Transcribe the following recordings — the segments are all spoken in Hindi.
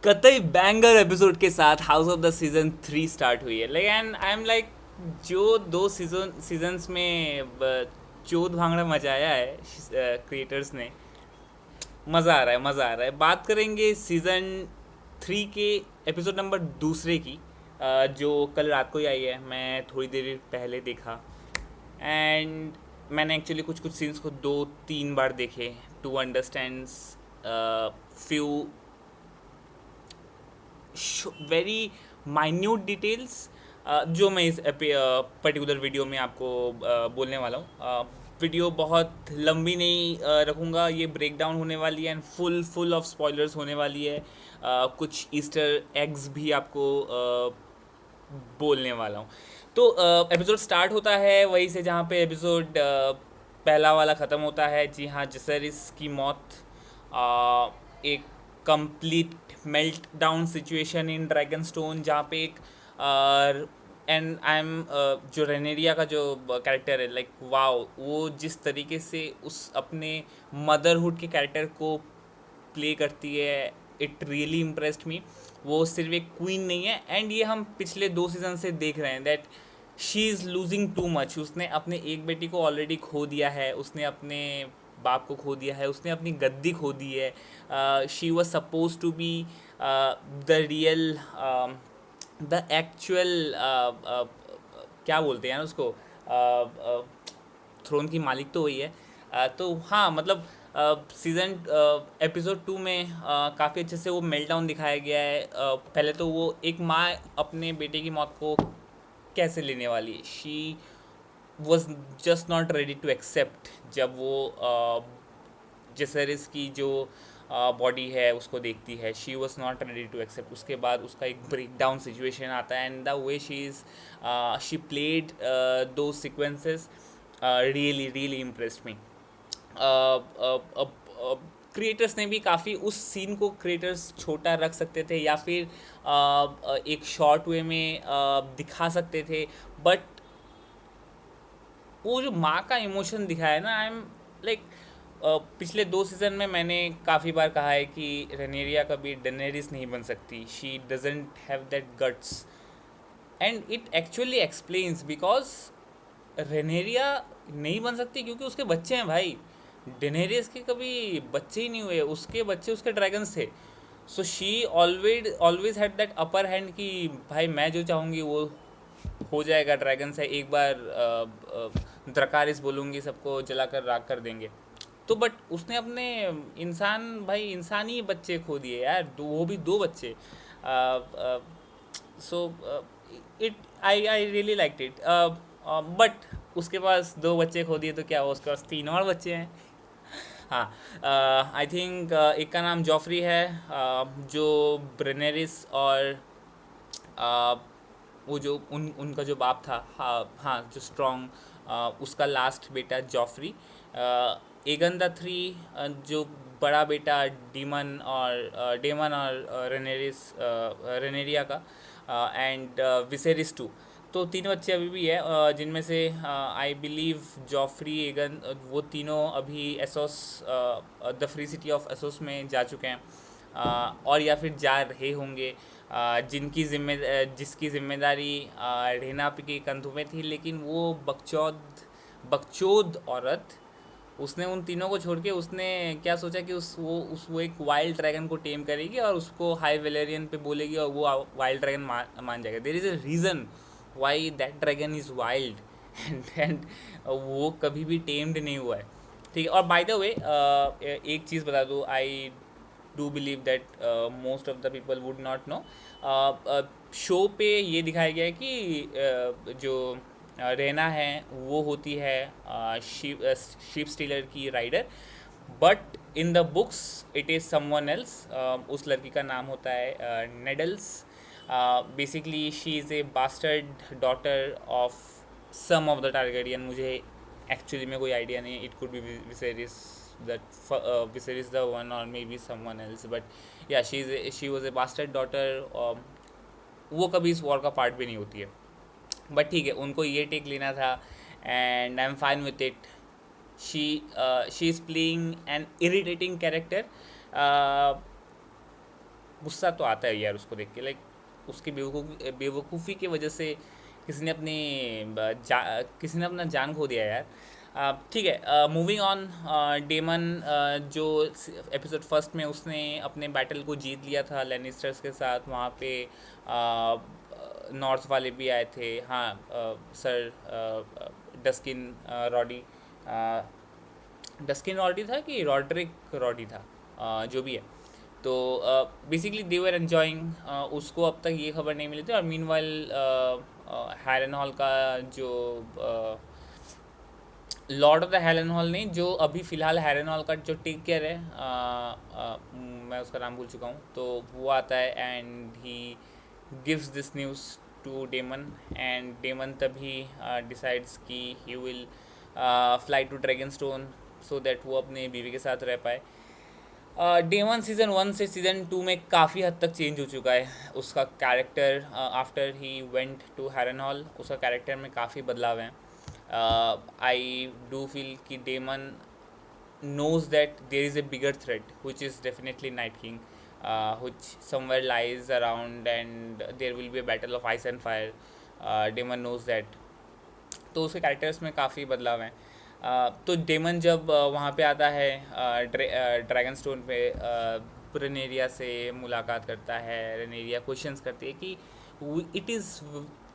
कतई बैंगर एपिसोड के साथ house of the season 3 start हुई है, like and I am like जो दो सीजन्स में चोद भांगड़ा मचाया है क्रिएटर्स ने। मज़ा आ रहा है, मज़ा आ रहा है। बात करेंगे सीज़न 3 के एपिसोड नंबर दूसरे की, जो कल रात को ही आई है। मैं थोड़ी देर पहले देखा एंड मैंने एक्चुअली कुछ कुछ सीन्स को 2-3 बार देखे to understand few very minute details, जो मैं इस पर्टिकुलर वीडियो में आपको बोलने वाला हूँ। वीडियो बहुत लंबी नहीं रखूँगा, ये ब्रेक डाउन होने वाली है एंड फुल ऑफ स्पॉयलर्स होने वाली है। कुछ ईस्टर एग्स भी आपको बोलने वाला हूँ। तो एपिसोड स्टार्ट होता है वहीं से जहाँ पे एपिसोड पहला वाला ख़त्म होता है। जी हाँ, जिसरिस की मौत, एक complete melt down situation in dragon stone, जहाँ पे एक एंड आई एम जो रेनेरिया का जो कैरेक्टर है, लाइक वाओ, वो जिस तरीके से उस अपने मदरहुड के कैरेक्टर को प्ले करती है, इट रियली इम्प्रेस्ड मी। वो सिर्फ एक क्वीन नहीं है, एंड ये हम पिछले 2 सीज़न से देख रहे हैं that she is losing too much. उसने अपने एक बेटी को ऑलरेडी खो दिया है, उसने अपने बाप को खो दिया है, उसने अपनी गद्दी खो दी है। She was suppose to be the real, the actual, क्या बोलते हैं यार उसको, थ्रोन की मालिक तो वही है। तो हाँ, मतलब सीज़न एपिसोड 2 में काफ़ी अच्छे से वो मेल्ट डाउन दिखाया गया है। पहले तो वो एक माँ अपने बेटे की मौत को कैसे लेने वाली है, she was just not ready to accept. जब वो जेसरिस की जो बॉडी है उसको देखती है, she was not ready to accept. उसके बाद उसका एक ब्रेक डाउन सिचुएशन आता है and the way she played दो sequences really really impressed me. Creators ने भी काफ़ी उस सीन को क्रिएटर्स छोटा रख सकते थे या फिर एक शॉर्ट वे में दिखा सकते थे, बट वो जो माँ का इमोशन दिखाया है ना, आई एम लाइक, पिछले 2 सीज़न में मैंने काफ़ी बार कहा है कि रेनेरिया कभी डेनेरिस नहीं बन सकती। She doesn't have that guts and it actually explains because Rhaenyra नहीं बन सकती क्योंकि उसके बच्चे हैं भाई। डेनेरियस के कभी बच्चे ही नहीं हुए, उसके बच्चे उसके ड्रैगन्स थे। So she always always had that upper hand कि भाई मैं जो चाहूँगी वो हो जाएगा। ड्रैगन्स है, एक बार द्रकारिस बोलूँगी सबको जलाकर राख कर देंगे। तो बट उसने अपने इंसान भाई इंसानी बच्चे खो दिए यार, वो भी 2 बच्चे। So it I really like it, but उसके पास 2 बच्चे खो दिए तो क्या हुआ, उसके पास 3 और बच्चे हैं। हाँ, आई थिंक एक का नाम जॉफरी है, जो ब्रेनेरिस और uh, वो जो उनका जो बाप था, हाँ हाँ, जो स्ट्रॉन्ग, उसका लास्ट बेटा जॉफरी। एगन द 3, जो बड़ा बेटा डेमन और रेनेरिया का, एंड विसेरिस 2। तो 3 बच्चे अभी भी है, जिनमें से आई बिलीव जॉफरी, एगन, वो तीनों अभी Asus, the free city of Asus में जा चुके हैं, और या फिर जा रहे होंगे। जिसकी जिम्मेदारी रेना के कंधों में थी, लेकिन वो बकचोद औरत, उसने उन तीनों को छोड़ के उसने क्या सोचा कि वो एक वाइल्ड ड्रैगन को टेम करेगी और उसको हाई वेलेरियन पे बोलेगी और वो वाइल्ड ड्रैगन मान जाएगा। There is a reason why that dragon is wild and वो कभी भी टेम्ड नहीं हुआ है। ठीक है, और बाय द वे एक चीज़ बता दूँ, आई do believe that most of the people would not know. Show पे ये दिखाया गया है कि जो रेना है वो होती है शीप स्टीलर की rider, but in the books it is someone else. उस लड़की का नाम होता है Nettles. Basically she is a bastard daughter of some of the Targaryen. मुझे एक्चुअली में कोई आइडिया नहीं है, it could be Viserys, that Viserys the one or maybe someone else, but yeah, she was a bastard daughter। वो कभी इस वॉर का पार्ट भी नहीं होती है, बट ठीक है, उनको ये टेक लेना था and I am fine with it. She is playing an irritating character, गुस्सा तो आता है यार उसको देख के, लाइक उसकी बेवकूफ़ी की वजह से किसी ने किसी ने अपना जान खो दिया यार। ठीक है, मूविंग ऑन। डेमन जो एपिसोड फर्स्ट में उसने अपने बैटल को जीत लिया था लैनिस्टर्स के साथ, वहाँ पे नॉर्थ वाले भी आए थे। हाँ, सर डस्किन रॉडी डस्किन रॉडी था कि रॉड्रिक रॉडी था, जो भी है। तो बेसिकली दे वर एन्जॉइंग, उसको अब तक ये खबर नहीं मिली थी। और मीनवाइल हैरन हॉल का जो Lord of the heron hall नहीं, जो अभी फ़िलहाल हैरन हॉल का जो टेक केयर है, मैं उसका नाम भूल चुका हूँ, तो वो आता है and he gives this news to Daemon. And Daemon तभी डिसाइड्स कि he will fly to Dragonstone so that वो अपने बीवी के साथ रह पाए। डेमन सीज़न 1 से सीज़न 2 में काफ़ी हद तक चेंज हो चुका है उसका character. After he went to Harrenhal उसका कैरेक्टर में काफ़ी बदलाव हैं। आई डू फील कि Daemon knows that there is a bigger threat, which is definitely Night King, which somewhere lies around, and there will be a battle of ice and fire. Demon knows that. तो उसके कैरेक्टर्स में काफ़ी बदलाव हैं। तो डेमन जब वहाँ पे आता है ड्रैगन स्टोन पे, रेनेरिया से मुलाकात करता है। रेनेरिया क्वेश्चंस करती है कि it is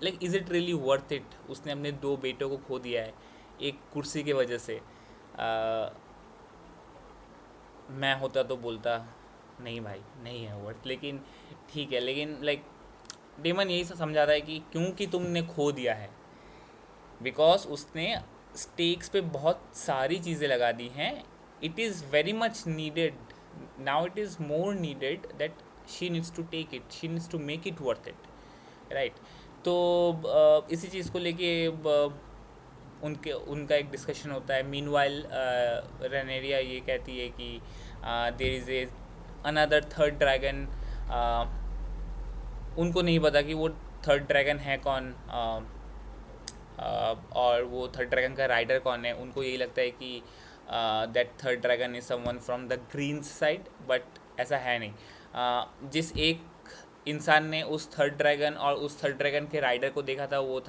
like is it really worth it. उसने अपने 2 बेटों को खो दिया है एक कुर्सी की वजह से। मैं होता तो बोलता नहीं भाई, नहीं है वर्थ, लेकिन ठीक है। लेकिन लाइक डेमन यही समझाता है कि क्योंकि तुमने खो दिया है, बिकॉज उसने स्टेक्स पे बहुत सारी चीज़ें लगा दी हैं। It is very much needed now, it is more needed that she needs to take it, she needs to make it worth it, right. तो इसी चीज़ को लेके उनका एक डिस्कशन होता है। मीनवाइल रेनेरिया ये कहती है कि there is a another third dragon. उनको नहीं पता कि वो थर्ड ड्रैगन है कौन, और वो थर्ड ड्रैगन का राइडर कौन है। उनको यही लगता है कि that third dragon is someone from the green side, but ऐसा है नहीं। जिस एक इंसान ने उस थर्ड ड्रैगन और उस थर्ड ड्रैगन के राइडर को देखा था, वो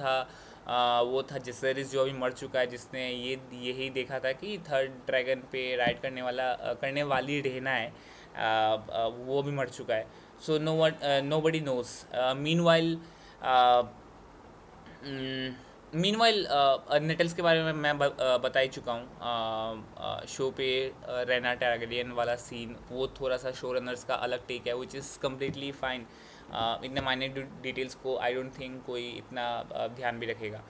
था जिसरिस, जो अभी मर चुका है, जिसने यही देखा था कि थर्ड ड्रैगन पे राइड करने वाली रहना है। वो भी मर चुका है। सो नो बडी नोज। मीनवाइल नेटल्स के बारे में मैं बता ही चुका हूँ। शो पे रेना टारगेरियन वाला सीन, वो थोड़ा सा शो रनर्स का अलग टेक है, विच इज़ कम्प्लीटली फाइन। इतने माइनर डिटेल्स को आई डोंट थिंक कोई इतना ध्यान भी रखेगा।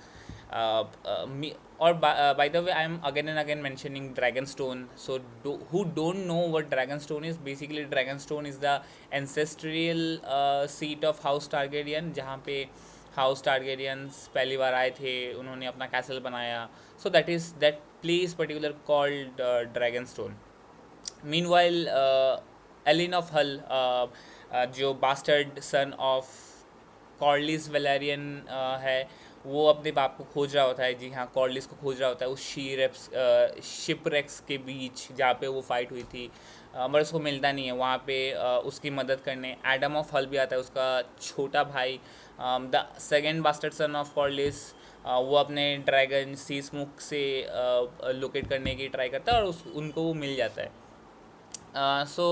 और by the way, I am again and again mentioning dragon stone. So who don't know what dragon stone is, basically dragon stone is the ancestral seat of house Targaryen, जहाँ पे हाउस टारगेरियंस पहली बार आए थे, उन्होंने अपना कैसल बनाया। So that place particular called Dragonstone. Meanwhile Alyn of Hull, जो bastard son of Corlys Velaryon है, वो अपने बाप को खोज रहा होता है। जी हाँ, कॉर्लिस को खोज रहा होता है उस शिपरेक्स के बीच जहाँ पे वो फाइट हुई थी, मगर उसको मिलता नहीं है। वहाँ पे उसकी मदद करने एडम ऑफ हल भी आता है, उसका छोटा भाई, the second bastard son of Corlys. वो अपने ड्रैगन सीस्मुक से लोकेट करने की ट्राई करता है और उनको वो मिल जाता है। So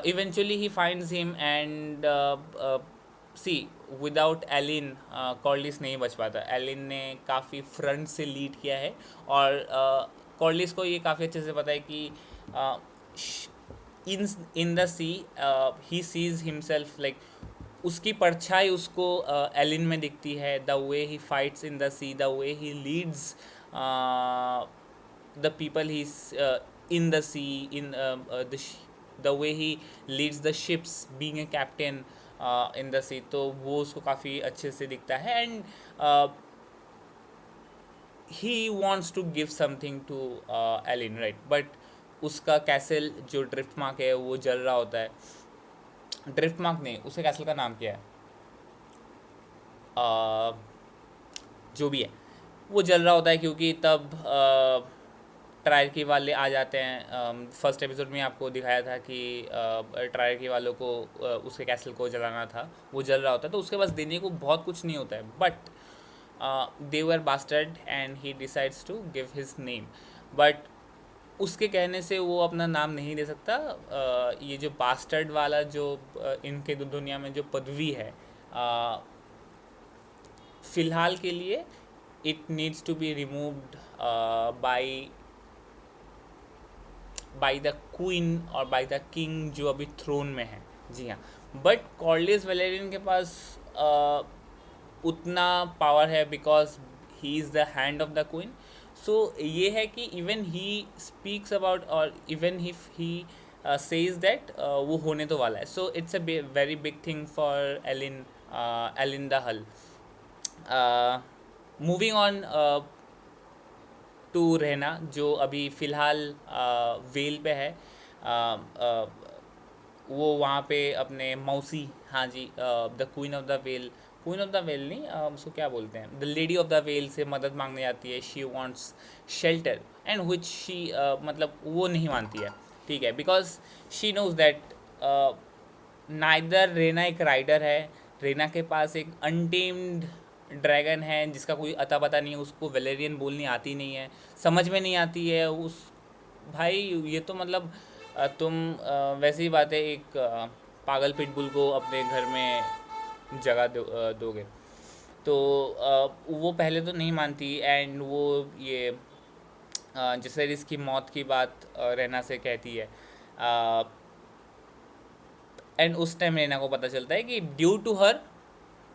eventually he finds him, and see, without Alyn Corlys नहीं बच पाता। एलिन ने काफ़ी फ्रंट से लीड किया है, और कॉर्लिस को ये काफ़ी अच्छे से पता है कि in the sea he sees himself, like उसकी परछाई उसको एलिन में दिखती है। The way he fights in the sea, the way he leads the people he's in the sea, the way he leads the ships, being a captain in the sea, तो वो उसको काफ़ी अच्छे से दिखता है। And he wants to give something to Alyn, right. But उसका कैसल जो ड्रिफ्ट मार्क है वो जल रहा होता है। ड्रिफ्ट मार्क नहीं, उसके कैसल का नाम क्या है, जो भी है, वो जल रहा होता है, क्योंकि तब ट्रायर्की वाले आ जाते हैं। फर्स्ट एपिसोड में आपको दिखाया था कि ट्रायर्की वालों को उसके कैसल को जलाना था, वो जल रहा होता है, तो उसके पास देने को बहुत कुछ नहीं होता है, but they were bastard and he decides to give his name. But उसके कहने से वो अपना नाम नहीं दे सकता। ये जो बास्टर्ड वाला जो इनके दुनिया में जो पदवी है, फ़िलहाल के लिए it needs to be removed by by the queen और बाय द किंग जो अभी थ्रोन में है। जी हाँ, बट कॉर्लियस वेलेरियन के पास उतना पावर है because he is the hand of the queen. So ये है कि इवन ही स्पीक्स अबाउट और even if he says that वो होने तो वाला है। So it's a very big thing for Alyn the Hull. Moving on to Rhaena जो अभी फ़िलहाल वेल पे है। वो वहाँ पे अपने मौसी, हाँ जी, the queen of the Vale, queen of the Vale नहीं, उसको क्या बोलते हैं, the lady of the Vale से मदद मांगने जाती है। She wants shelter and which she मतलब वो नहीं मानती है, ठीक है, because she knows that neither Rhaena एक राइडर है, रेना के पास एक अनटेम्ड ड्रैगन है जिसका कोई अता पता नहीं है, उसको वेलेरियन बोलनी आती नहीं है, समझ में नहीं आती है उस भाई। ये तो मतलब तुम वैसी बात है, एक पागल पिटबुल को अपने घर में जगह दोगे, तो वो पहले तो नहीं मानती। एंड वो ये जैसे इसकी मौत की बात रेना से कहती है, एंड उस टाइम रेना को पता चलता है कि due to her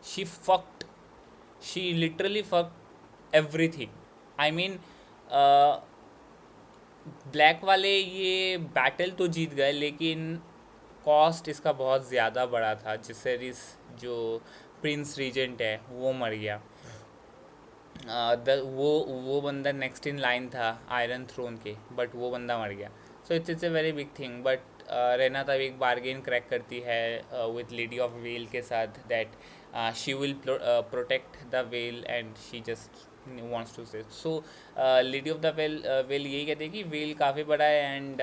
she fucked, she literally fucked everything. I mean black वाले ये बैटल तो जीत गए, लेकिन कॉस्ट इसका बहुत ज़्यादा बड़ा था। जिससे इस जो प्रिंस रीजेंट है वो मर गया। वो बंदा नेक्स्ट इन लाइन था आयरन थ्रोन के, बट वो बंदा मर गया। So it's a very big thing. But Rhaena तब एक बारगेन क्रैक करती है विथ लेडी ऑफ वेल के साथ, that she will protect the well and she just wants to say. So lady of the whale यही कहती है कि वेल काफ़ी बड़ा है and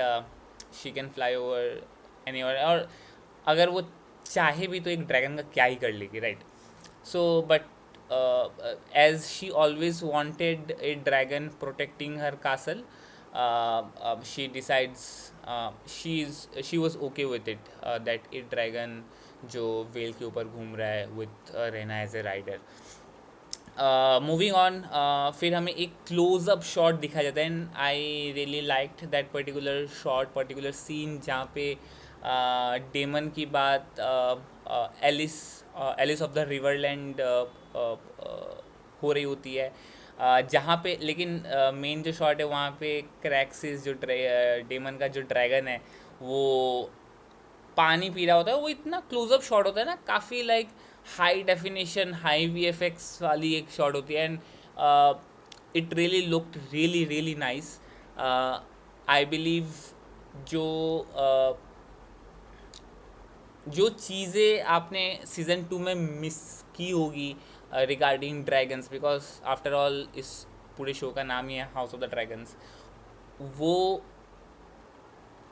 she can fly over anywhere, और अगर वो चाहे भी तो एक ड्रैगन का क्या ही कर लेगी, right. So but as she always wanted a dragon protecting her castle, she decides she was okay with it, that a dragon जो वेल के ऊपर घूम रहा है with Rhaena as a rider. Moving on, फिर हमें एक क्लोज़अप शॉट दिखाया जाता है and I really liked that particular shot, particular scene, जहाँ पे डेमन की बात एलिस ऑफ द रिवरलैंड हो रही होती है, जहाँ पे लेकिन मेन जो शॉट है वहाँ पे क्रैक्सिस जो डेमन का जो ड्रैगन है वो पानी पी रहा होता है। वो इतना क्लोजअप शॉट होता है ना, काफ़ी like high definition high VFX वाली एक शॉट होती है, and it really looked really really nice. I believe जो जो चीज़ें आपने सीज़न 2 में मिस की होगी regarding dragons, because after all इस पूरे शो का नाम ही है हाउस ऑफ द ड्रैगन्स,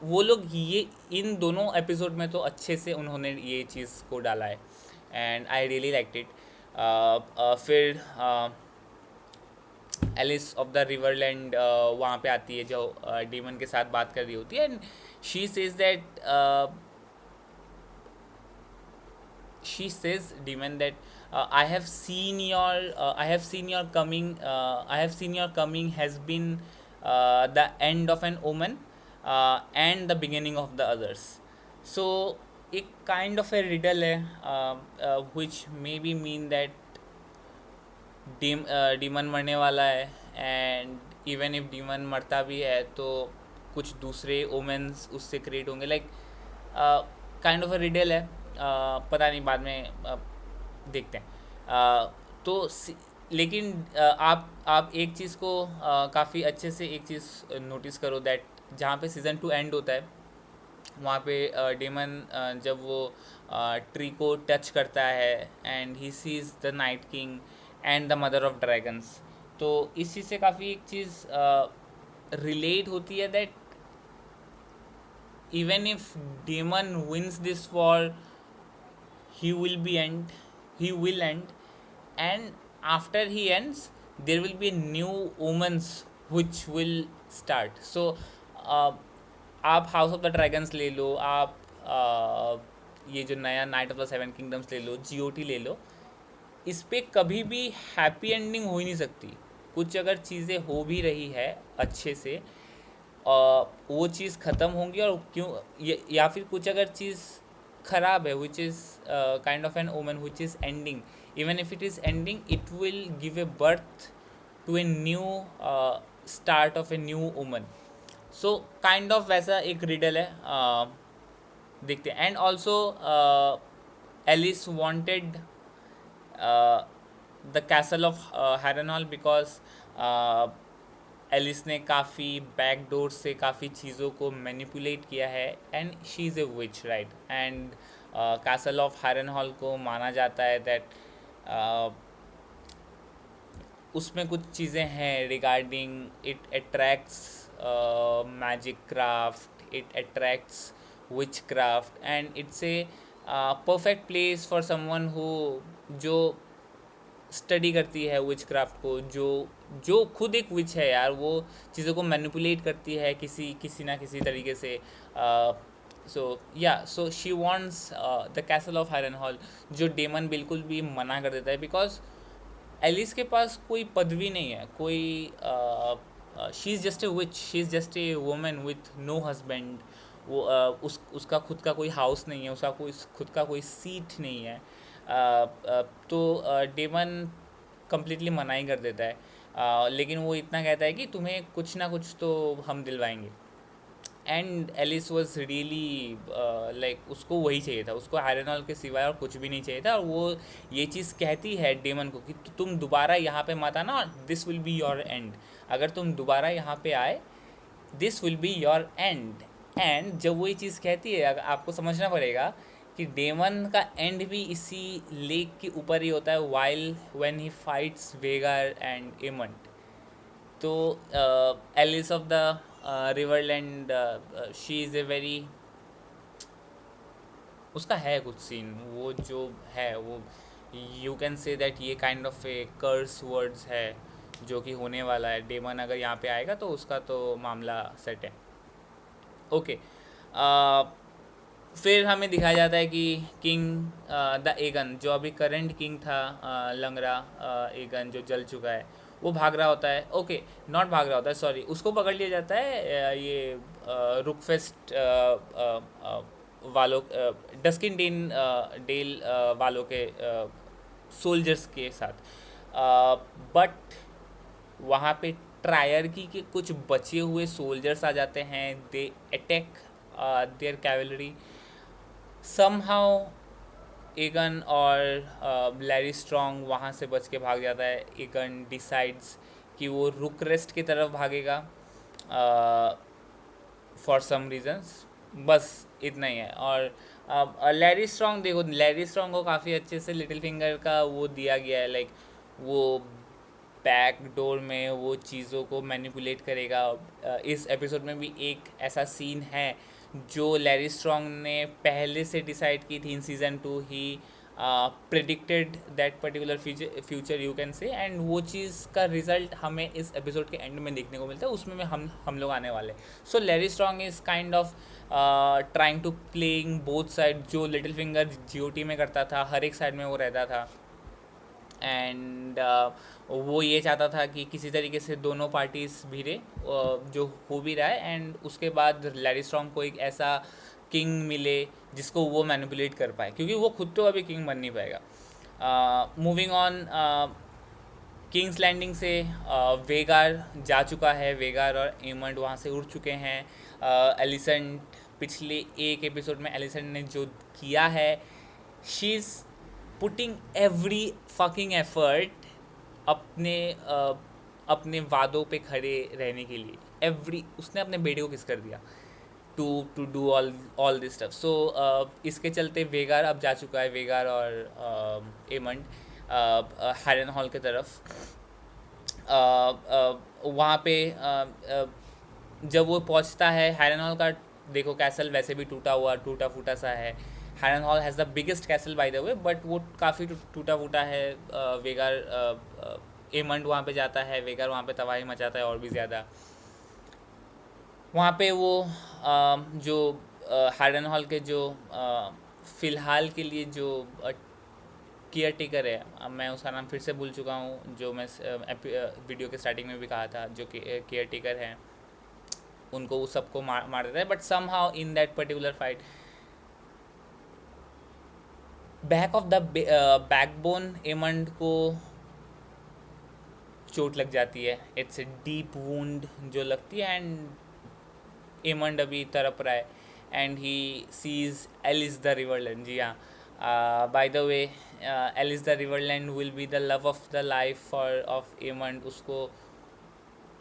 वो लोग ये इन दोनों एपिसोड में तो अच्छे से उन्होंने ये चीज़ को डाला है and I really liked it. फिर एलिस ऑफ द रिवरलैंड वहाँ पे आती है जो डीमन के साथ बात कर रही होती है, and she says that she says demon that I have seen your coming has been the end of an omen and the beginning of the others. So एक kind of a riddle है which maybe mean that demon मरने वाला है, and even if demon मरता भी है तो कुछ दूसरे omens उससे create होंगे, like kind of a riddle है। पता नहीं, बाद में देखते हैं। तो लेकिन आप एक चीज़ को काफ़ी अच्छे से एक चीज़ नोटिस करो, दैट जहाँ पे सीज़न 2 एंड होता है वहाँ पे डेमन जब वो ट्री को टच करता है and he seize the night king and the mother of dragons, तो इस चीज़ से काफ़ी एक चीज़ रिलेट होती है that even if Daemon wins this war he will be end he will end, and after he ends there will be new omens which will start. So आप हाउस ऑफ द ड्रैगन्स ले लो, आप ये जो नया night of the seven kingdoms ले लो, जीओटी ले लो, इस पे कभी भी हैप्पी एंडिंग हो ही नहीं सकती. कुछ अगर चीज़ें हो भी रही है अच्छे से, वो चीज़ ख़त्म होंगी, और क्यों या फिर कुछ अगर चीज़ खराब है which is kind of an omen which is ending, even if it is ending it will give a birth to a new start of a new omen. So kind of वैसा एक रिडल है. देखते हैं. And also Alys wanted the castle of Harrenhal because Alys ने काफ़ी बैक डोर से काफ़ी चीज़ों को मैनिपुलेट किया है, and she is a witch, right. And castle of Harrenhal को माना जाता है दैट उसमें कुछ चीज़ें हैं regarding it attracts magic craft, it attracts witch craft, and it's a perfect place for someone who जो स्टडी करती है विच क्राफ्ट को, जो खुद एक विच है यार, वो चीज़ों को मैनिपुलेट करती है किसी ना किसी तरीके से. So she wants the castle of Harrenhal, जो डेमन बिल्कुल भी मना कर देता है बिकॉज एलिस के पास कोई पदवी नहीं है, कोई she is just a witch, she is just a woman with no husband. वो उसका खुद का कोई हाउस नहीं है, उसका कोई खुद का कोई सीट नहीं है. तो डेमन कम्प्लीटली मना ही कर देता है. लेकिन वो इतना कहता है कि तुम्हें कुछ ना कुछ तो हम दिलवाएंगे. And Alys was really like उसको वही चाहिए था, उसको हैरनहॉल के सिवाय और कुछ भी नहीं चाहिए था. और वो ये चीज़ कहती है डेमन को कि तुम दोबारा यहाँ पे मत आना, this will be your and. अगर तुम दोबारा यहाँ पे आए this will be your and. And जब वो ये चीज़ कहती है, आपको समझना पड़ेगा कि डेमन का एंड भी इसी लेक के ऊपर ही होता है, while when he fights Vhagar and Aemond. तो Alys of the Riverland, she is a very, उसका है कुछ सीन वो जो है वो यू कैन से दैट ये kind of a curse words है जो कि होने वाला है. डेमन अगर यहाँ पे आएगा तो उसका तो मामला सेट है. ओके. फिर हमें दिखाया जाता है कि किंग द एगन, जो अभी करंट किंग था, लंगड़ा एगन जो जल चुका है, वो भाग रहा होता है. ओके, नॉट भाग रहा होता है, सॉरी, उसको पकड़ लिया जाता है ये रुकफेस्ट वालों, डस्किन डेल वालों के सोल्जर्स के साथ. बट वहाँ पे ट्रायर्की के कुछ बचे हुए सोल्जर्स आ जाते हैं. They attack their cavalry. Somehow Aegon और लैरी स्ट्रॉन्ग वहाँ से बच के भाग जाता है. एगन डिसाइड्स कि वो रुकरेस्ट की तरफ भागेगा फॉर सम रीजंस. बस इतना ही है. और लैरी स्ट्रॉन्ग, देखो लैरी स्ट्रॉन्ग को काफ़ी अच्छे से लिटिल फिंगर का वो दिया गया है, लाइक वो बैक डोर में वो चीज़ों को मैनिपुलेट करेगा. इस एपिसोड में भी एक ऐसा सीन है जो लैरी स्ट्रॉन्ग ने पहले से डिसाइड की थी in season 2. He predicted that particular future you can say, and वो चीज़ का रिजल्ट हमें इस एपिसोड के एंड में देखने को मिलता है. उसमें हम लोग आने वाले. So Larys Strong is kind of trying to playing both side. जो लिटिल फिंगर जीओटी में करता था, हर एक साइड में वो रहता था. एंड वो ये चाहता था कि किसी तरीके से दोनों पार्टीज भिड़े, जो हो भी रहा है. एंड उसके बाद लैरी स्ट्रॉन्ग को एक ऐसा किंग मिले जिसको वो मैनिपुलेट कर पाए, क्योंकि वो खुद तो अभी किंग बन नहीं पाएगा. मूविंग ऑन, किंग्स लैंडिंग से वेगार जा चुका है. वेगार और एमंड वहाँ से उड़ चुके हैं. एलिसेंट, पिछले एक एपिसोड में एलिसेंट ने जो किया है, she is putting every fucking effort अपने वादों पे खड़े रहने के लिए. उसने अपने बेटे को किस कर दिया to do all this stuff. So इसके चलते वेगार अब जा चुका है, वेगार और एमंड हैरनहॉल की तरफ. वहाँ पे जब वो पहुंचता है हैरनहॉल का, देखो कैसल वैसे भी टूटा हुआ टूटा फूटा सा है। Harrenhal has the biggest castle by the way, but वो काफ़ी टूटा फूटा है। वेगार एमंड वहाँ पे जाता है, वेगार वहाँ पे तबाही मचाता है और भी ज़्यादा। वहाँ पे वो जो हैरनहॉल के जो फ़िलहाल के लिए जो केयर टेकर है, अब मैं उसका नाम फिर से भूल चुका हूँ, जो मैं वीडियो के स्टार्टिंग में भी कहा था, जो केयर टेकर है, उनको वो सबको मार देता है। But somehow in that particular fight back of the backbone Aemond को चोट लग जाती है। इट्स ए डीप वुंड जो लगती है, एंड एमंड अभी तड़प रहा है, and he sees Alys the Riverland. जी हाँ, by the way Alys the Riverland will be the love of the life for of Aemond. उसको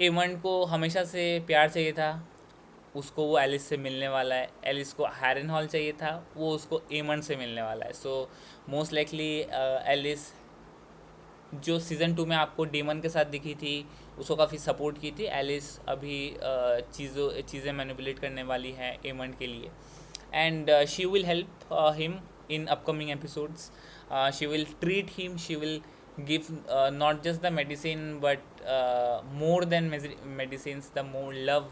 एमंड को हमेशा से प्यार चाहिए था, उसको वो एलिस से मिलने वाला है। एलिस को हैरनहॉल चाहिए था, वो उसको एमंड से मिलने वाला है। सो मोस्ट लाइकली एलिस, जो सीज़न 2 में आपको डेमन के साथ दिखी थी, उसको काफ़ी सपोर्ट की थी। एलिस अभी चीज़ें मैनिपुलेट करने वाली हैं एमंड के लिए, and she will help him in upcoming episodes. She will treat him, she will give not just the medicine but more than medicines, the more love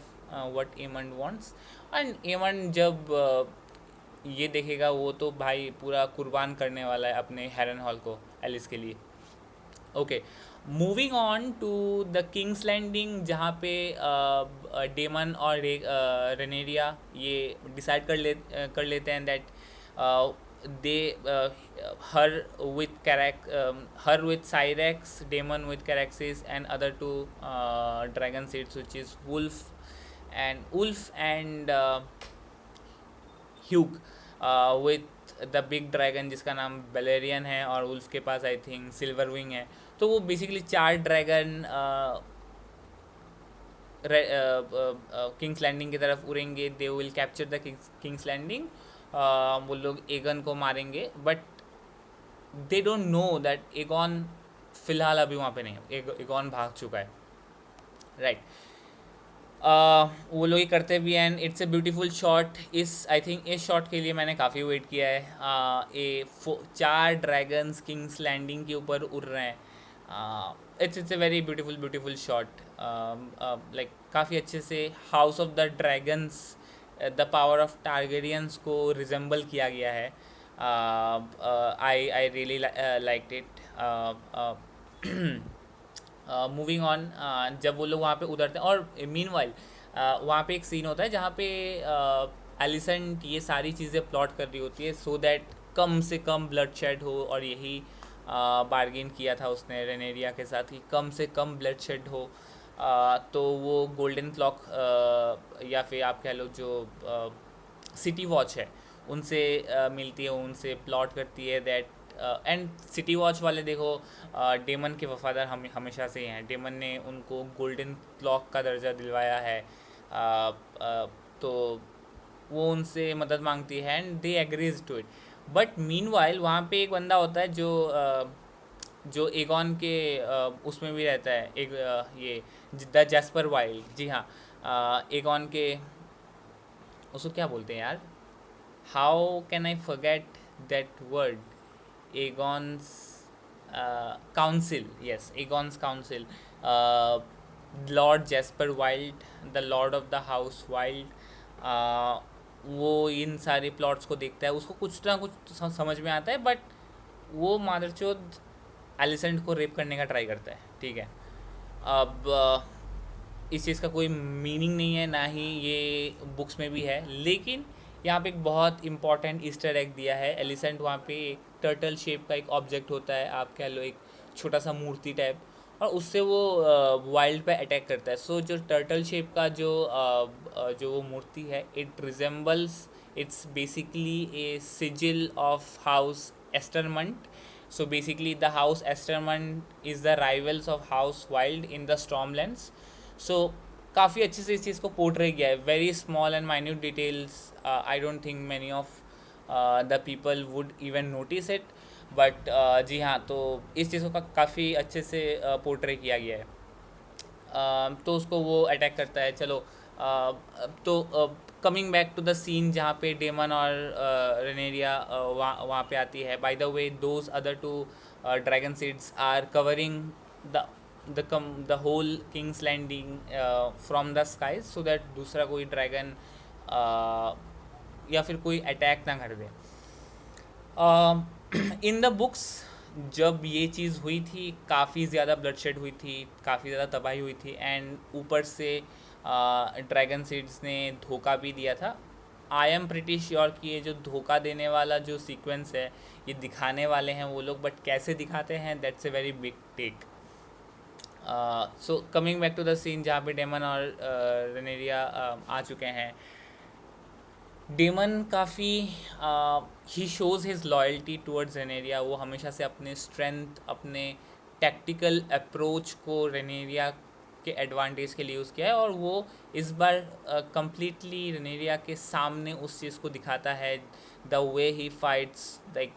what Eamon wants. and Eamon जब ये देखेगा, वो तो भाई पूरा कुर्बान करने वाला है अपने हैरनहॉल को एलिस के लिए। Okay, moving on to the King's Landing, जहाँ पे डेमन और रेनेरिया ये डिसाइड कर लेते हैं that they her with Cyrex, Daemon with Caraxes, and other two dragon seeds, which is Wolf and Hugh with the big dragon, जिसका नाम बेलेरियन है, और उल्फ के पास आई थिंक सिल्वर विंग है। तो वो बेसिकली 4 ड्रैगन किंग्स लैंडिंग की तरफ उड़ेंगे। They will capture the King's Landing. वो लोग एगन को मारेंगे, but they don't know that Aegon फिलहाल अभी वहाँ पे नहीं है, एगॉन भाग चुका है, राइट। वो लोग ये करते भी हैं, and it's a beautiful shot. I think इस शॉट के लिए मैंने काफ़ी वेट किया है। 4 ड्रैगन्स किंग्स लैंडिंग के ऊपर उड़ रहे हैं। It's a very beautiful shot. Like काफ़ी अच्छे से house of the dragons, the power of Targaryens को रिजेंबल किया गया है। आई really liked it. Moving on, जब वो लोग वहाँ पे उतरते हैं, और मीनवाइल वहाँ पे एक सीन होता है जहाँ पे एलिसेंट ये सारी चीज़ें प्लॉट कर रही होती है सो दैट कम से कम ब्लड शेड हो, और यही बार्गेन किया था उसने रेनेरिया के साथ कि कम से कम ब्लड शेड हो। तो वो गोल्डन क्लॉक या फिर आप कह लो जो सिटी वॉच है, उनसे मिलती है, उनसे प्लॉट करती है दैट। एंड सिटी वॉच वाले देखो डेमन के वफादार हमेशा से ही हैं। डेमन ने उनको गोल्डन क्लॉक का दर्जा दिलवाया है, तो वो उनसे मदद मांगती है, and they agrees to it. But meanwhile वहाँ पे एक बंदा होता है जो एगॉन के उसमें भी रहता है, एक ये द जैस्पर वाइल्ड। जी हाँ, एगॉन के उसको क्या बोलते हैं यार, how can I forget that word, Aegon's council, yes, Aegon's council, Lord Jasper Wylde, the lord of the house Wylde. वो इन सारे प्लॉट्स को देखता है, उसको कुछ ना कुछ समझ में आता है, बट वो मादरचोद एलिसेंट को रेप करने का ट्राई करता है, ठीक है। अब इस चीज़ का कोई मीनिंग नहीं है, ना ही ये बुक्स में भी है, लेकिन यहाँ पे एक बहुत इंपॉर्टेंट ईस्टर एग दिया है। एलिसेंट वहाँ पे एक टर्टल शेप का एक ऑब्जेक्ट होता है, आप कह लो एक छोटा सा मूर्ति टाइप, और उससे वो वाइल्ड पे अटैक करता है। सो जो टर्टल शेप का जो वो मूर्ति है, it resembles, it's basically a sigil of house Astermont. So basically the house Estermont is the rivals of house Wild in the Stormlands. So काफ़ी अच्छे से इस चीज़ को पोर्ट्रे किया है, very small and minute details. I don't think many of the people would even notice it, but जी हाँ, तो इस चीज़ को काफ़ी अच्छे से पोर्ट्रे किया गया है। तो उसको वो अटैक करता है। चलो तो coming back to the scene जहाँ पे डेमन और रेनेरिया वहाँ वहाँ पे आती है. By the way those other two dragon seeds are covering the the whole King's Landing from the skies, so that दूसरा कोई ड्रैगन या फिर कोई अटैक ना कर दे. इन द बुक्स जब ये चीज़ हुई थी काफ़ी ज़्यादा ब्लडशेड हुई थी, काफ़ी ज़्यादा तबाही हुई थी, एंड ऊपर से ड्रैगन सीड्स ने धोखा भी दिया था. आई एम प्रिटी श्योर कि ये जो धोखा देने वाला जो सीक्वेंस है ये दिखाने वाले हैं वो लोग, बट कैसे दिखाते हैं that's a very big take. So coming back to the scene जहाँ पे डेमन और रेनेरिया आ चुके हैं. डेमन काफ़ी ही शोज़ हिज लॉयल्टी टूवर्ड्स रेनेरिया. वो हमेशा से अपने स्ट्रेंथ, अपने टैक्टिकल अप्रोच को रेनेरिया के एडवांटेज के लिए यूज़ किया है, और वो इस बार कम्प्लीटली रेनेरिया के सामने उस चीज़ को दिखाता है. The way he fights, like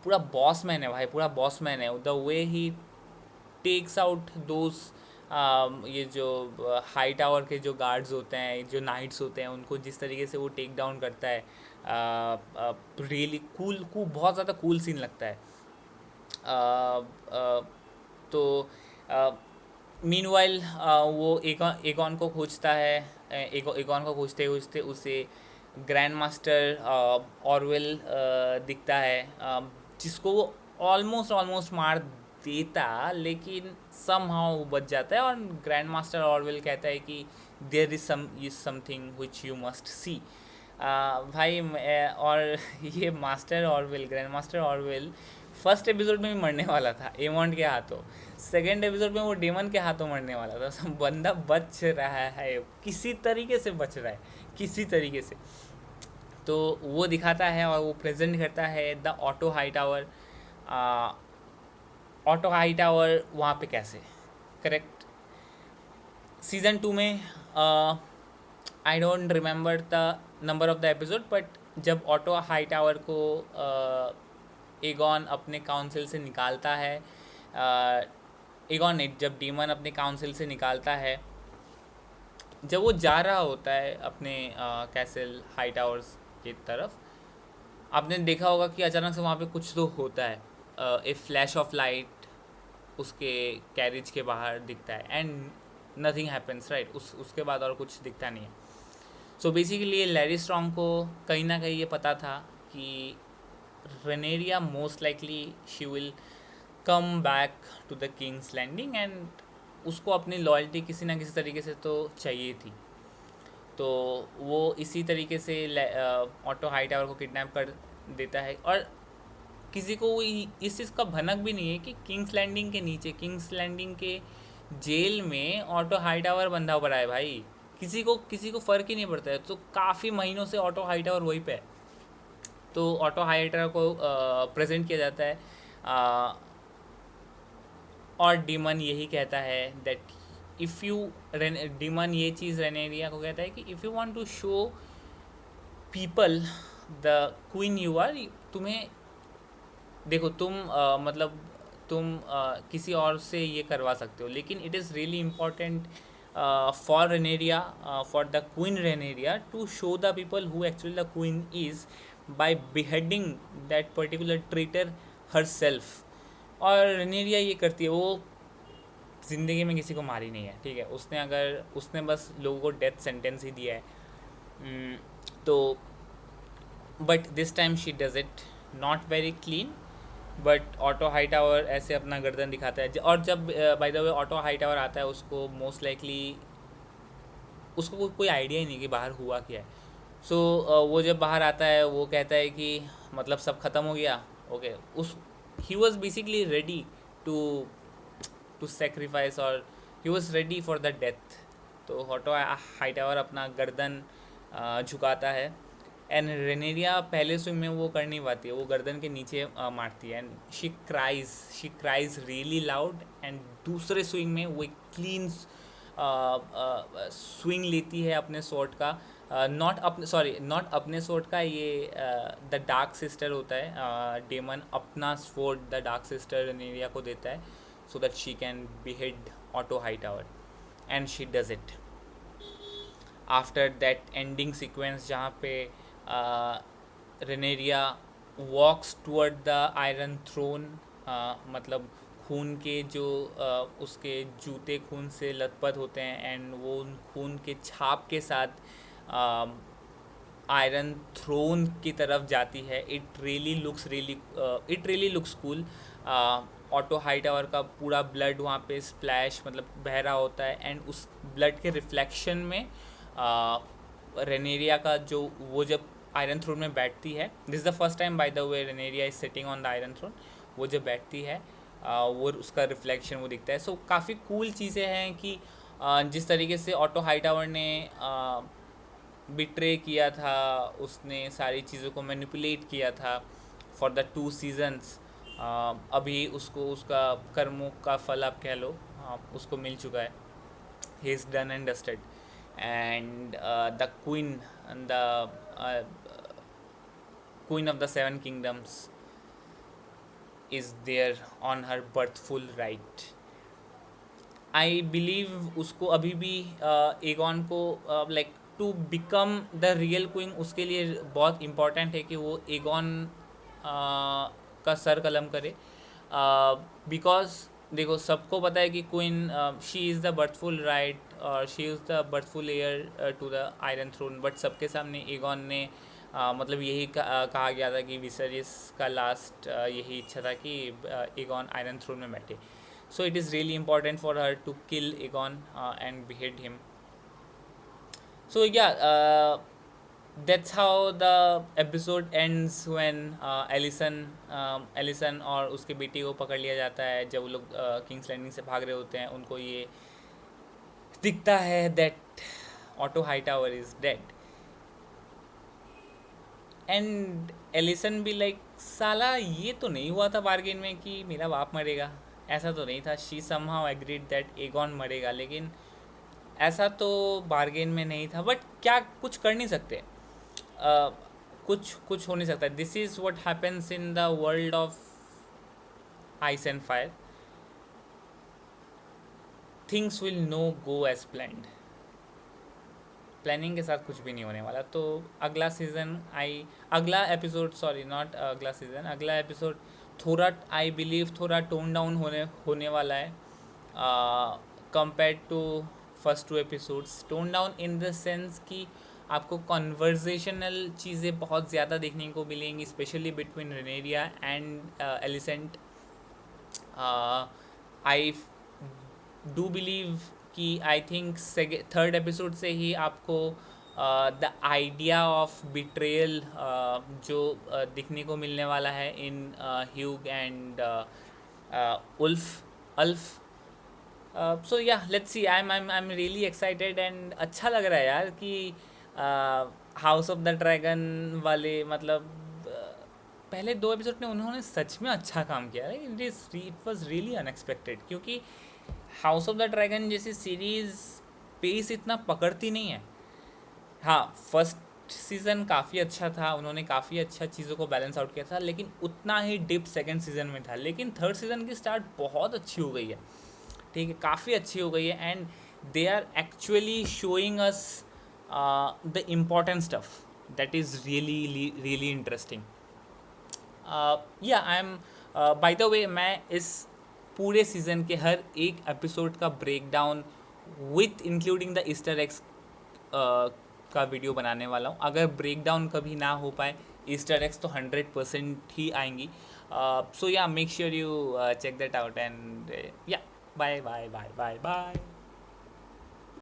पूरा बॉस मैन है भाई, पूरा बॉस मैन है. The way he takes out those ये जो हाई टावर के जो गार्ड्स होते हैं, जो नाइट्स होते हैं, उनको जिस तरीके से वो टेक डाउन करता है, रियली कूल बहुत ज़्यादा कूल सीन लगता है. तो मीनवाइल वो एगॉन को खोजता है. एगॉन को खोजते खोजते उसे ग्रैंड मास्टर ऑरवेल दिखता है, जिसको वो ऑलमोस्ट मार देता, लेकिन समहाउ वो बच जाता है. और ग्रैंड मास्टर ऑरवेल कहता है कि there is something which you must see. भाई और ये master Orwyle, grand master Orwyle first episode में भी मरने वाला था एमॉन्ड के हाथों. सेकेंड एपिसोड में वो डेमन के हाथों मरने वाला था. सब बंदा बच रहा है, किसी तरीके से बच रहा है, किसी तरीके से. तो वो दिखाता है और वो प्रेजेंट करता है the auto high tower. Auto high tower वहाँ पे कैसे, करेक्ट. सीज़न 2 में I don't remember the number of the episode, but जब ऑटो हाई टावर को एगॉन अपने काउंसिल से निकालता है, एगॉन ने जब डीमन अपने काउंसिल से निकालता है, जब वो जा रहा होता है अपने कैसल हाई टावर्स की तरफ, आपने देखा होगा कि अचानक से वहाँ पे कुछ तो होता है. ए फ्लैश ऑफ लाइट उसके कैरेज के बाहर दिखता है, एंड नथिंग हैपन्स, राइट. उसके बाद और कुछ दिखता नहीं है. सो बेसिकली लैरी स्ट्रॉन्ग को कहीं ना कहीं ये पता था कि Rhaenyra most likely she will come back to the King's Landing, and उसको अपनी लॉयल्टी किसी ना किसी तरीके से तो चाहिए थी. तो वो इसी तरीके से ऑटो हाई टावर को किडनैप कर देता है. और किसी को इस चीज़ का भनक भी नहीं है कि किंग्स लैंडिंग के नीचे, किंग्स लैंडिंग के जेल में ऑटो हाई टावर बंधा पड़ा है भाई. किसी को फ़र्क ही नहीं पड़ता है. तो काफ़ी महीनों से ऑटो हाई टावर वहीं पे है. तो ऑटो हाई टावर को प्रेजेंट किया जाता है, और डीमन यही कहता है दैट इफ़ यू, डीमन ये चीज़ रेनेरिया को कहता है कि if you want to show people the queen you are, तुम्हें देखो तुम मतलब तुम किसी और से ये करवा सकते हो, लेकिन it is really important for Rhaenyra, for the queen Rhaenyra to show the people who actually the queen is by beheading that particular traitor herself. और रेनेरिया ये करती है, वो ज़िंदगी में किसी को मारी नहीं है, ठीक है. उसने बस लोगों को डेथ सेंटेंस ही दिया है. तो but this time she does it not very clean. But auto high tower ऐसे अपना गर्दन दिखाता है. और जब bye the way auto high tower आता है, उसको मोस्ट लाइकली उसको कोई आइडिया ही नहीं कि बाहर हुआ क्या है. सो वो जब बाहर आता है वो कहता है कि मतलब सब ख़त्म हो गया. Okay, he was basically ready to sacrifice, और he was ready for the death. तो ऑटो हाई टावर अपना गर्दन झुकाता है, एंड रेनेरिया पहले स्विंग में वो कर नहीं पाती है, वो गर्दन के नीचे मारती है, and she cries really loud. And दूसरे स्विंग में वो एक क्लीन स्विंग लेती है अपने स्वॉर्ड का, नॉट अपने स्वॉर्ड का, ये द डार्क सिस्टर होता है. डेमन अपना स्वॉर्ड द डार्क सिस्टर रेनेरिया को देता है so that she can behead auto high tower, and she does it. After that ending sequence जहाँ पे रेनेरिया वॉक्स टुवर्ड द आयरन थ्रोन, मतलब खून के जो उसके जूते खून से लथपथ होते हैं एंड वो उन खून के छाप के साथ आयरन थ्रोन की तरफ जाती है. It really looks cool. Auto Hightower का पूरा ब्लड वहाँ पे स्प्लैश मतलब बह रहा होता है एंड उस ब्लड के रिफ्लेक्शन में रेनेरिया का जो वो जब आयरन थ्रोन में बैठती है, this the first time by the way Rhaenyra is sitting on the Iron Throne, वो जब बैठती है वो उसका रिफ्लेक्शन वो दिखता है. सो काफ़ी कूल चीज़ें हैं कि जिस तरीके से ऑटो हाईटावर ने बिट्रे किया था, उसने सारी चीज़ों को मैनिपुलेट किया था फॉर द 2 सीजन्स. अभी उसको उसका कर्मों का फल आप कह लो, उसको मिल चुका है. He is done and dusted. And the queen of the 7 kingdoms is there on her birthful right. I believe उसको अभी भी एगॉन को like to become the real queen, उसके लिए बहुत इम्पॉर्टेंट है कि वो एगॉन का सर कलम करे. बिकॉज देखो सबको पता है कि queen she is the birthful right और she is the birthful heir to the Iron Throne. But सबके सामने एगॉन ने मतलब यही कहा गया था कि विसरियस का लास्ट यही इच्छा था कि एगॉन आयरन थ्रोन में बैठे. So it is really important for her to kill Aegon and behead him. So yeah, that's how the episode ends when Alicent और उसके बेटी को पकड़ लिया जाता है. जब वो लोग किंग्स लैंडिंग से भाग रहे होते हैं, उनको ये दिखता है that Otto Hightower is dead. And Alicent भी लाइक साला ये तो नहीं हुआ था बार्गेन में कि मेरा बाप मरेगा, ऐसा तो नहीं था. She somehow agreed that Aegon मरेगा, लेकिन ऐसा तो बार्गेन में नहीं था. बट क्या कुछ कर नहीं सकते, कुछ हो नहीं सकता. This is what happens in the world of ice and fire. Things will no go as planned. Planning के साथ कुछ भी नहीं होने वाला. तो अगला एपिसोड थोड़ा आई बिलीव थोड़ा टोन डाउन होने वाला है compare to first 2 episodes. Tone down in the sense कि आपको कन्वर्जेशनल चीज़ें बहुत ज़्यादा देखने को मिलेंगी, specially between Rhaenyra and Alicent. I do believe कि आई थिंक 3rd एपिसोड से ही आपको द आइडिया ऑफ बिट्रेयल जो दिखने को मिलने वाला है इन ह्यूग एंड अल्फ. सो या let's see. I am really excited and अच्छा लग रहा है यार कि हाउस ऑफ द ड्रैगन वाले मतलब पहले 2 एपिसोड में उन्होंने सच में अच्छा काम किया है. इट वॉज रियली अनएक्सपेक्टेड, क्योंकि हाउस ऑफ द ड्रैगन जैसी सीरीज़ पेस इतना पकड़ती नहीं है. हाँ, फर्स्ट सीज़न काफ़ी अच्छा था, उन्होंने काफ़ी अच्छा चीज़ों को बैलेंस आउट किया था, लेकिन उतना ही डिप 2nd सीज़न में था. लेकिन 3rd सीज़न की स्टार्ट बहुत अच्छी हो गई है, ठीक है, काफ़ी अच्छी हो गई है. And they are actually showing us the important stuff that is really interesting. Yeah I am by the way मैं इस पूरे सीज़न के हर एक एपिसोड का break down with including the Easter eggs का वीडियो बनाने वाला हूँ. अगर ब्रेक डाउन कभी ना हो पाए, ईस्टर एग्स तो 100% ही आएंगी. So yeah make sure you check that out and yeah bye bye bye bye bye.